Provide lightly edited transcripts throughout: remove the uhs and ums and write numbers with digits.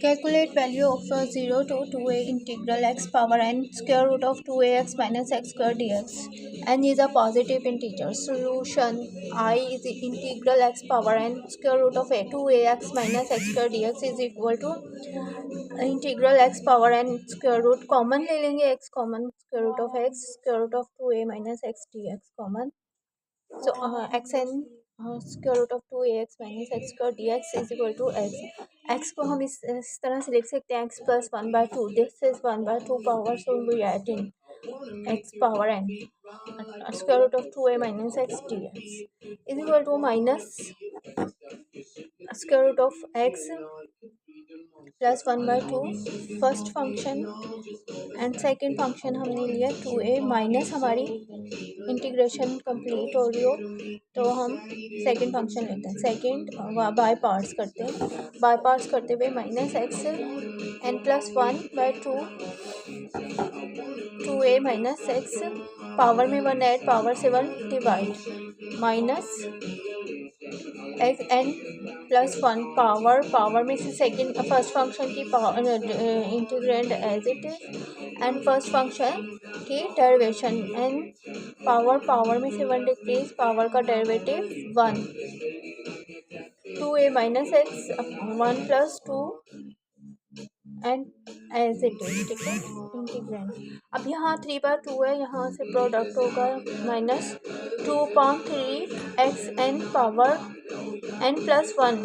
Calculate value of 0 to 2a integral x power n square root of 2ax minus x square dx. N is a positive integer. Solution: I is the integral x power n square root of 2ax minus x square dx is equal to integral x power n square root common ले लेंगे, x common, square root of x square root of 2a minus x d x common. So x n square root of 2ax minus x square d x is equal to x. X को हम इस तरह से लिख सकते हैं x plus 1/2. This is 1/2 power, so we write in x power n square root of 2a minus x d x is equal to minus square root of x plus 1/2 first function and second function हमने लिया 2a minus हमारी integration complete हो रही हो तो हम second function लेते हैं. सेकंड बाय पार्ट्स करते हैं. बाय पार्ट्स करते हुए minus x n plus 1/2 2a minus x power में 1 ऐड, पावर से 1 divide minus x n plus 1 power में से सेकंड फर्स्ट फंक्शन की integrand as it is and first function की डेरिवेशन एन पावर में से 1 डिक्रीज, पावर का derivative 1 2a minus x 1 plus 2 and as it is. ठीक है, इंटीग्रेंड. अब यहाँ 3/2 है, यहाँ से प्रोडक्ट होगा minus 2/3 x n power n plus 1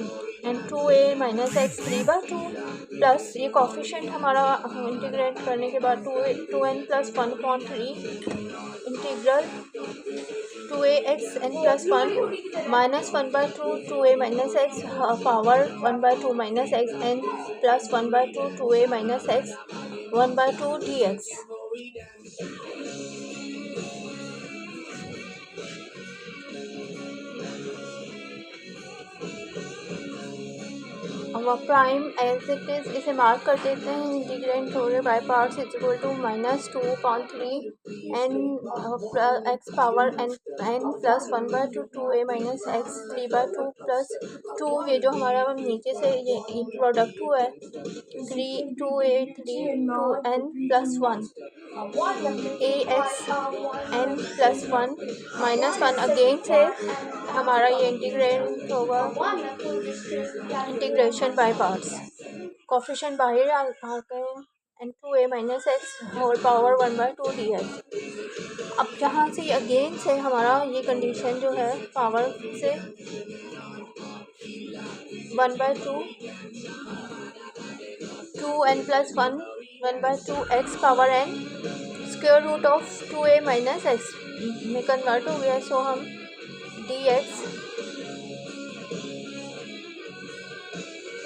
and 2a minus x 3/2 plus ये कॉफिशेंट हमारा इंटीग्रेट करने के बाद 2n plus 1/3 integral 2a x n plus 1 minus 1/2 2a minus x power 1/2 minus x n plus 1/2 2a minus x 1/2 dx. Prime as it is इसे mark कर देते हैं. Integrant हो रहे by parts is equal to minus 2/3 N x power n plus 1/2 2a minus x 3/2 plus 2 ये जो हमारा नीचे से ये प्रोडक्ट हुआ है 2a 2n plus 1 a x n plus 1 minus 1 again से हमारा ये इंटीग्रेंट होगा इंटीग्रेशन बाय पार्ट्स. कोफिशिएंट बाहर आ गए हैं and 2a minus x whole power 1/2 dx. अब यहाँ से अगेन से हमारा ये कंडीशन जो है पावर से 1/2 2n plus 1/2 x power n square root of 2a minus x में कन्वर्ट हो गया. सो हम dx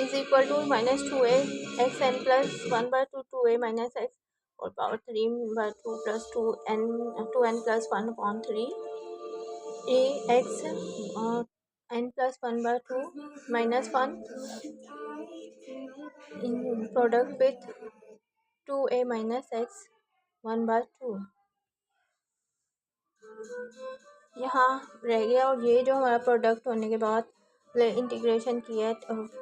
is equal to minus 2a x n plus 1/2 2a minus x और power 3/2 plus 2n plus 1/3 a x n plus 1/2 minus 1 in product with 2a minus x 1/2 यहाँ रह गया. और ये जो हमारा प्रोडक्ट होने के बाद इंटीग्रेशन किया है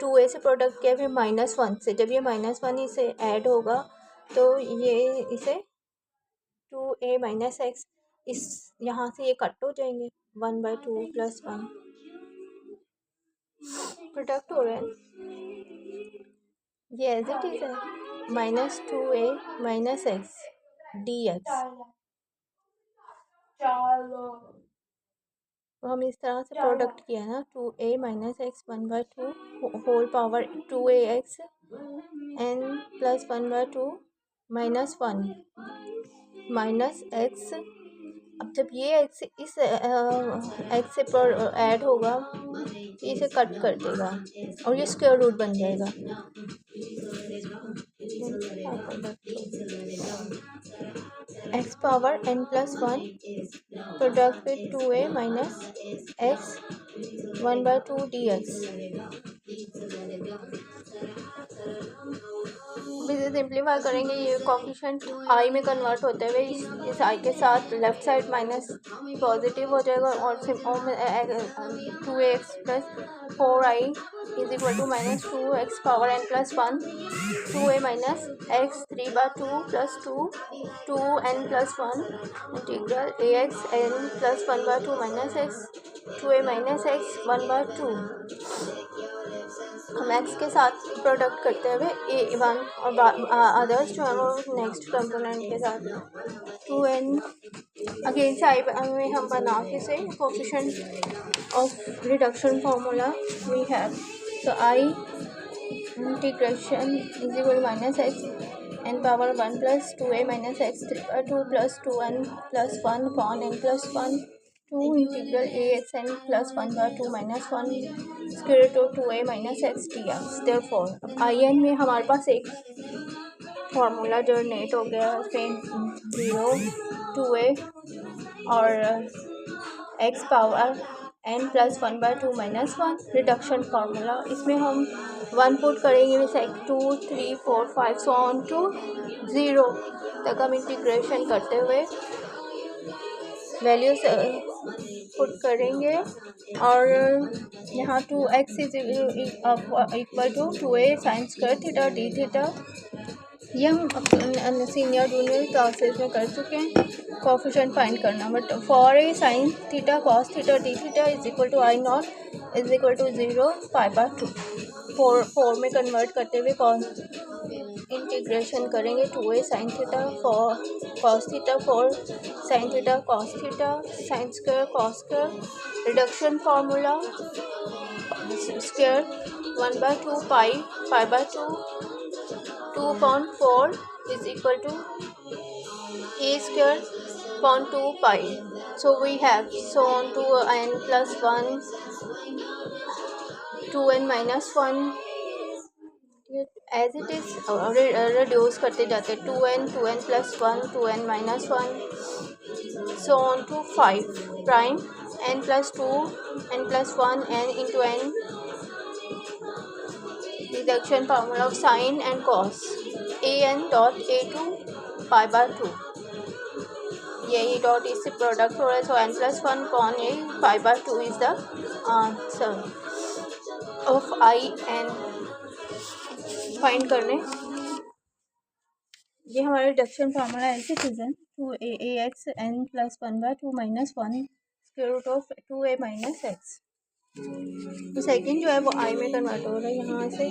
2a से प्रोडक्ट किया फिर -1 से, जब ये -1 इसे ऐड होगा तो ये इसे 2a माइनस एक्स इस यहाँ से ये कट हो जाएंगे 1/2 प्लस 1 प्रोडक्ट हो रहा है. ये एज इट इज है minus 2a minus x d x. तो हम इस तरह से प्रोडक्ट किया ना 2a minus x 1/2 whole power 2a x n plus 1/2 minus 1 minus x. अब जब ये एक्स इस एक्स से ऐड होगा इसे कट कर देगा और ये स्क्वायर रूट बन जाएगा. X power n plus 1 product with 2a minus x 1/2 dx. Simplify करेंगे, ये कोफिशिएंट आई में कन्वर्ट होते हुए इस आई के साथ लेफ्ट साइड माइनस पॉजिटिव हो जाएगा और 2x plus 4i is equal to minus 2x power n plus 1 2a minus x 3/2 plus 2n plus 1 integral ax n plus 1/2 minus x 2a minus x 1/2। हम x के साथ product करते हुए a1 और others जो है वो नेक्स्ट कंपोनेंट के साथ 2n अगेन से आई में हम बना के से coefficient of reduction formula we have तो I integration is equal minus x n power 1 plus 2a minus x 3/2 plus 2n plus 1 upon n plus 1 2 integral ax n plus 1/2 minus 1 square root of 2a minus x dx। Therefore अब in में हमारे पास एक formula generate हो गया फिर 0 2a और x power n plus 1/2 minus 1 reduction formula. इसमें हम 1 पुट करेंगे जैसे 2 3 4 5 सो ऑन टू 0 तक हम इंटीग्रेशन करते हुए वैल्यूज पुट करेंगे और यहाँ 2x is equal to 2a sine square theta d theta. ये हम सीनियर जूनियर क्लासेस में कर चुके हैं कोफिशिएंट फाइंड करना। But for a sine theta cos theta d theta is equal to I naught is equal to 0 π/2 4 में convert करते हुए इंटीग्रेशन करेंगे 2a sine theta for cos theta for sign theta cos theta sine square cos square reduction formula square 1/2 π/2 2/4 is equal to a square upon 2 pi. So we have so on to n plus 1 2n minus 1 as it is reduce करते जाते 2n plus 1 2n minus 1 so on to 5 prime n plus 2 n plus 1 n into n reduction formula of sine and cos an dot a2 π/2 यही dot इससे product हो रहा है so n plus 1 कॉन a π/2 is the answer of I N find करने। ये हमारा reduction formula है सिटीजन 2ax n plus 1/2 minus 1 square root of 2a minus x. तो सेकंड जो है वो आई में कन्वर्ट हो रहा है यहाँ से